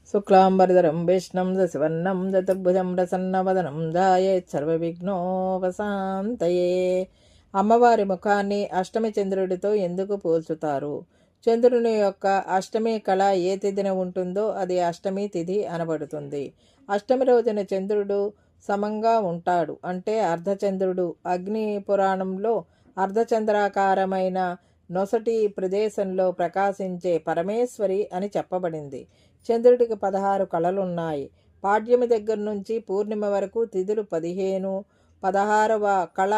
శుక్లాంబరధరం విష్ణుం దశవర్ణం చతుర్భుజం ప్రసన్నవదనం ధ్యాయేత్ సర్వవిఘ్నోపశాంతయే. అమ్మవారి ముఖాన్ని అష్టమి చంద్రుడితో ఎందుకు పోల్చుతారు? చంద్రుని యొక్క అష్టమి కళ ఏ తిథిన ఉంటుందో అది అష్టమి తిథి అనబడుతుంది. అష్టమి రోజున చంద్రుడు సమంగా ఉంటాడు, అంటే అర్ధచంద్రుడు. అగ్ని పురాణంలో అర్ధచంద్రాకారమైన నొసటి ప్రదేశంలో ప్రకాశించే పరమేశ్వరి అని చెప్పబడింది. చంద్రుడికి 16 కళలున్నాయి. పాడ్యమి దగ్గర నుంచి పూర్ణిమ వరకు తిథులు 15. 16వ కళ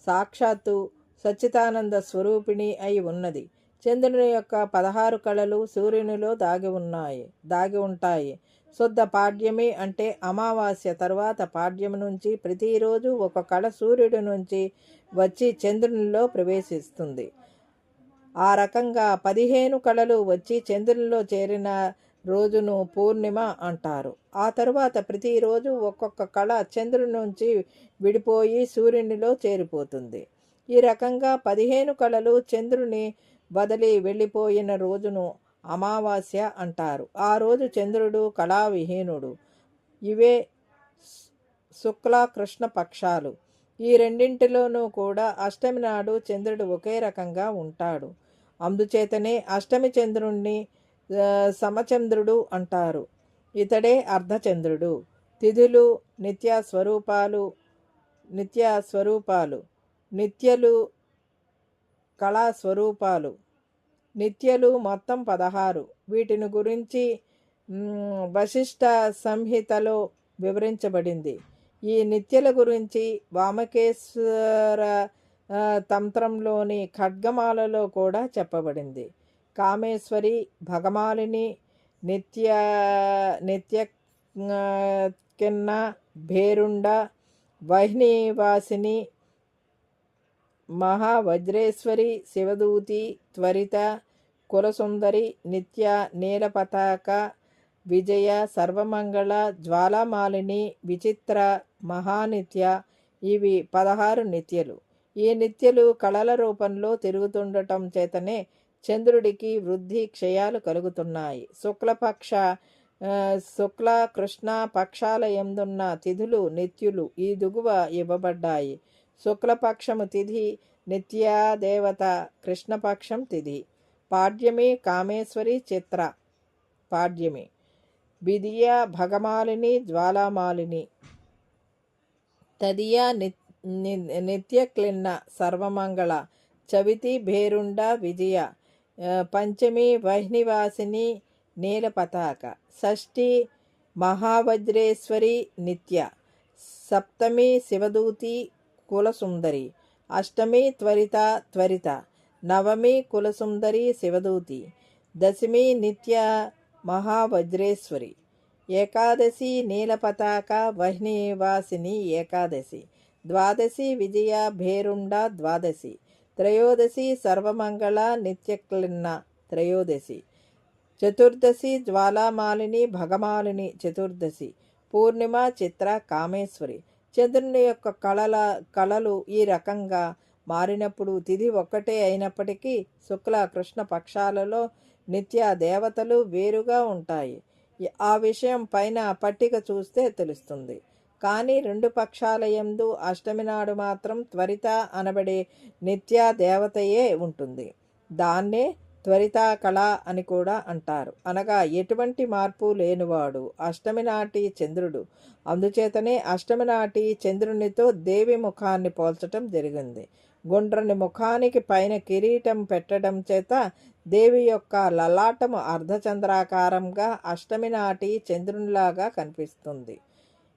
సాక్షాత్తు సచ్చిదానంద స్వరూపిణి అయి ఉన్నది. చంద్రుని యొక్క 16 కళలు సూర్యునిలో దాగి ఉంటాయి. శుద్ధ పాడ్యమి అంటే అమావాస్య తర్వాత పాడ్యమి నుంచి ప్రతిరోజు ఒక కళ సూర్యుడి నుంచి వచ్చి చంద్రునిలో ప్రవేశిస్తుంది. ఆ రకంగా 15 కళలు వచ్చి చంద్రునిలో చేరిన రోజును పూర్ణిమ అంటారు. ఆ తరువాత ప్రతిరోజు ఒక్కొక్క కళ చంద్రుని నుంచి విడిపోయి సూర్యునిలో చేరిపోతుంది. ఈ రకంగా 15 కళలు చంద్రుని వదిలి వెళ్ళిపోయిన రోజును అమావాస్య అంటారు. ఆ రోజు చంద్రుడు కళావిహీనుడు. ఇవే శుక్ల కృష్ణ పక్షాలు. ఈ రెండింటిలోనూ కూడా అష్టమి నాడు చంద్రుడు ఒకే రకంగా ఉంటాడు. అందుచేతనే అష్టమి చంద్రుణ్ణి సమచంద్రుడు అంటారు. ఇతడే అర్ధచంద్రుడు. తిథులు నిత్యస్వరూపాలు, నిత్యలు కళాస్వరూపాలు. నిత్యలు మొత్తం 16. వీటిని గురించి వశిష్ఠ సంహితలో వివరించబడింది. ఈ నిత్యల గురించి వామకేశ్వర తంత్రంలోని ఖడ్గమాలలో కూడా చెప్పబడింది. కామేశ్వరి, భగమాలిని, నిత్యకిన్న, భేరుండ, వైహ్నివాసిని, మహావజ్రేశ్వరి, శివదూతి, త్వరిత, కులసుందరి, నిత్య, నీలపతాక, విజయ, సర్వమంగళ, జ్వాలామాలిని, విచిత్ర, మహానిత్య. ఇవి 16 నిత్యలు. ఈ నిత్యలు కళల రూపంలో తిరుగుతుండటం చేతనే చంద్రుడికి వృద్ధి క్షయాలు కలుగుతున్నాయి. శుక్ల కృష్ణ పక్షాల యందున్న తిథులు నిత్యులు ఈ దిగువ ఇవ్వబడ్డాయి. శుక్లపక్షము తిథి నిత్యాదేవత, కృష్ణపక్షం తిథి. పాడ్యమి కామేశ్వరి, చిత్ర పాడ్యమి. విదియ భగమాలిని, జ్వాలామాలిని. తదియ నిత్యక్లిన్న, సర్వమంగళ. చవితి భేరుండ, విజయ. పంచమి వైహ్నివాసిని, నీలపతాక. షష్ఠి మహావజ్రేశ్వరి, నిత్య. సప్తమి శివదూతి, కులసుందరి. అష్టమి త్వరిత. నవమి కులసుందరి, శివదూతి. దశమి నిత్య మహావజ్రేశ్వరి. ఏకాదశి నీలపతాక, వైహ్నివాసిని ఏకాదశి. ద్వాదశి విజయ భేరుండ, ద్వాదశి. త్రయోదశి సర్వమంగళ, నిత్యక్లిన్న, త్రయోదశి. చతుర్దశి జ్వాలామాలిని, భగమాలిని, చతుర్దశి. పూర్ణిమ చిత్ర, కామేశ్వరి. చంద్రుని యొక్క కళలు ఈ రకంగా మారినప్పుడు తిథి ఒక్కటే అయినప్పటికీ శుక్ల కృష్ణ పక్షాలలో నిత్య దేవతలు వేరుగా ఉంటాయి. ఆ విషయం పైన పట్టిక చూస్తే తెలుస్తుంది. కానీ 2 పక్షాల యందు అష్టమి నాడు మాత్రం త్వరిత అనబడే నిత్య దేవతయే ఉంటుంది. దాన్నే త్వరిత కళ అని కూడా అంటారు. అనగా ఎటువంటి మార్పు లేనివాడు అష్టమి నాటి చంద్రుడు. అందుచేతనే అష్టమి నాటి చంద్రునితో దేవి ముఖాన్ని పోల్చటం జరిగింది. గుండ్రని ముఖానికి పైన కిరీటం పెట్టడం చేత దేవి యొక్క లలాటము అర్ధచంద్రాకారంగా అష్టమి నాటి చంద్రునిలాగా కనిపిస్తుంది.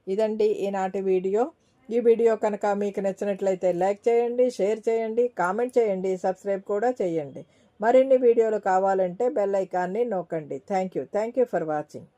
ఇదండి ఈనాటి వీడియో. ఈ వీడియో కనుక మీకు నచ్చినట్లయితే లైక్ చేయండి, షేర్ చేయండి, కామెంట్ చేయండి, సబ్స్క్రైబ్ కూడా చేయండి. మరిన్ని వీడియోలు కావాలంటే బెల్ ఐకాన్ని నొక్కండి. Thank you for watching.